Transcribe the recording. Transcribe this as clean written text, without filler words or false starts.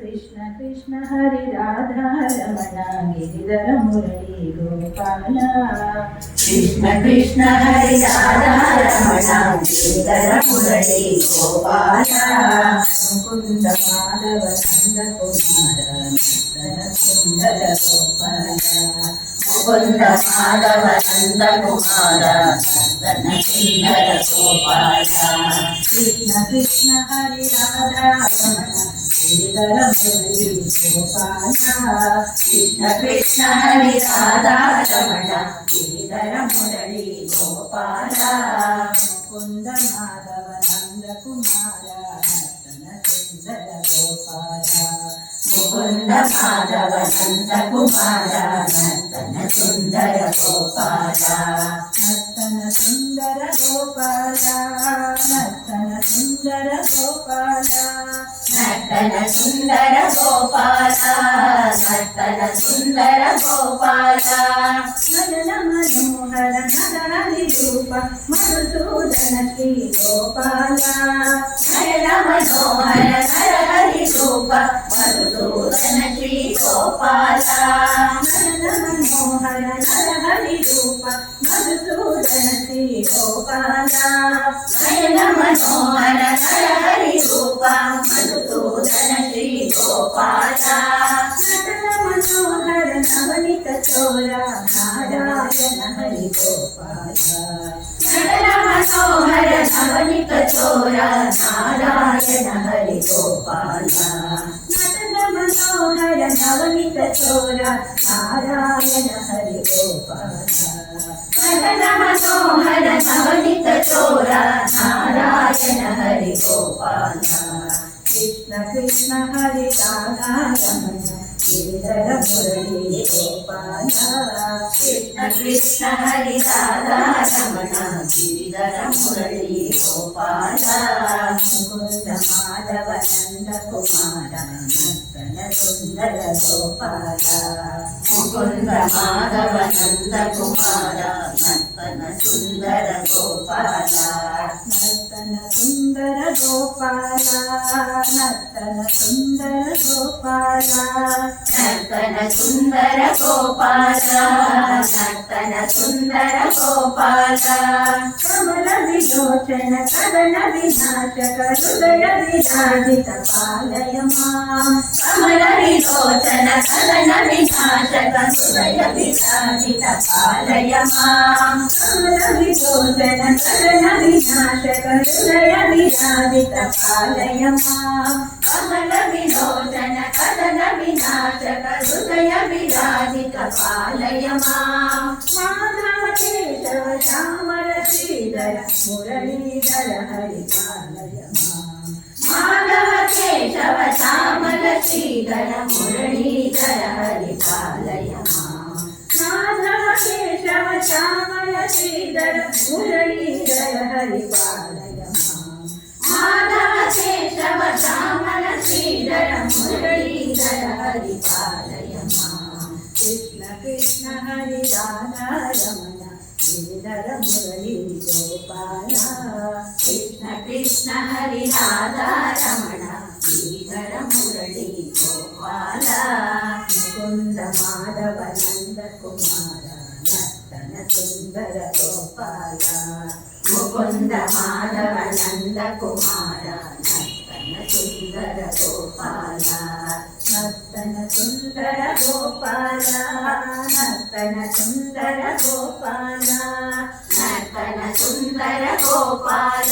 कृष्ण कृष्ण हरि राधा रमण गिरिधर मुरली गोपाल। कृष्ण कृष्ण हरि राधा रमण गिरिधर मुरली गोपाल। मुकुंद माधव नंद कुमार नंदन सुंदर गोपाल। मुकुंद माधव नंद कुमार नंदन सुंदर गोपाल। कृष्ण कृष्ण हरि राधा रमण गिरिधर मुरली गोपाल। कृष्ण कृष्ण हरि राधा रमण गिरिधर मुरली गोपाल। मुकुंद माधव नंद कुमार नंदन सुंदर गोपाल। मुकुंद माधव नंद कुमार नंदन सुंदर गोपाल। नर्तन सुंदर गोपाल। नर्तन सुंदर गोपाल। नर्तन सुंदर गोपाल। नर्तन सुंदर गोपाल। नयन मनोहर नरहरि रूप मधुसूदन श्री गोपाल। नयन मनोहर नरहरि रूप मधुसूदन श्री गोपाल। नयन मनोहर नरहरि रूप मधुसूदन श्री गोपाल। नयन मनोहर नरहरि रूप मधुसूदन श्री गोपाल। नटन मनोहर नवनीत चोरा नारायण हरि गोपाल। नटन मनोहर नवनीत चोरा नारायण हरि गोपाल। नटन मनोहर नवनीत चोरा नारायण हरि गोपाल। नटन मनोहर नवनीत चोरा नारायण हरि गोपाल। कृष्ण कृष्ण हरि राधा रमण गिरिधर मुरली गोपाल। कृष्ण कृष्ण हरि राधा रमण गिरिधर मुरली गोपाल। मुकुंद माधव नंद कुमार नर्तन सुंदर गोपाल। मुकुंद माधव नंद कुमार नर्तन सुंदर गोपाल। नर्तन सुंदर गोपाल। नर्तन सुंदर गोपाल। नर्तन सुंदर गोपाल। नर्तन सुंदर गोपाल। कमल विलोचन कदन विनाशक हृदय विराजित पालय मां। कमल विलोचन कदन विनाशक हृदय विराजित पालय मां। कमल विलोचन कदन विनाशक हृदय विराजित पालय मां। कमल विलोचन कदन विनाशक हृदय विराजित पालय मां। माधव केशव श्यामल श्रीधर मुरलीधर हरि पालय मां। माधव केशव श्यामल श्रीधर मुरलीधर हरि पालय मां। माधव केशव श्यामल श्रीधर मुरलीधर हरि पालय मां। माधव केशव श्यामल श्रीधर मुरलीधर हरि पालय मां। कृष्ण कृष्ण हरि राधा रमण गिरिधर मुरली गोपाल। कृष्ण कृष्ण हरि राधा रमण गिरिधर मुरली गोपाल। मुकुंद माधव नंद कुमार नर्तन सुंदर गोपाल। मुकुंद माधव नंद कुमार नर्तन सुंदर गोपाल। नर्तन सुंदर गोपाल। नर्तन सुंदर गोपाल। नर्तन सुंदर गोपाल।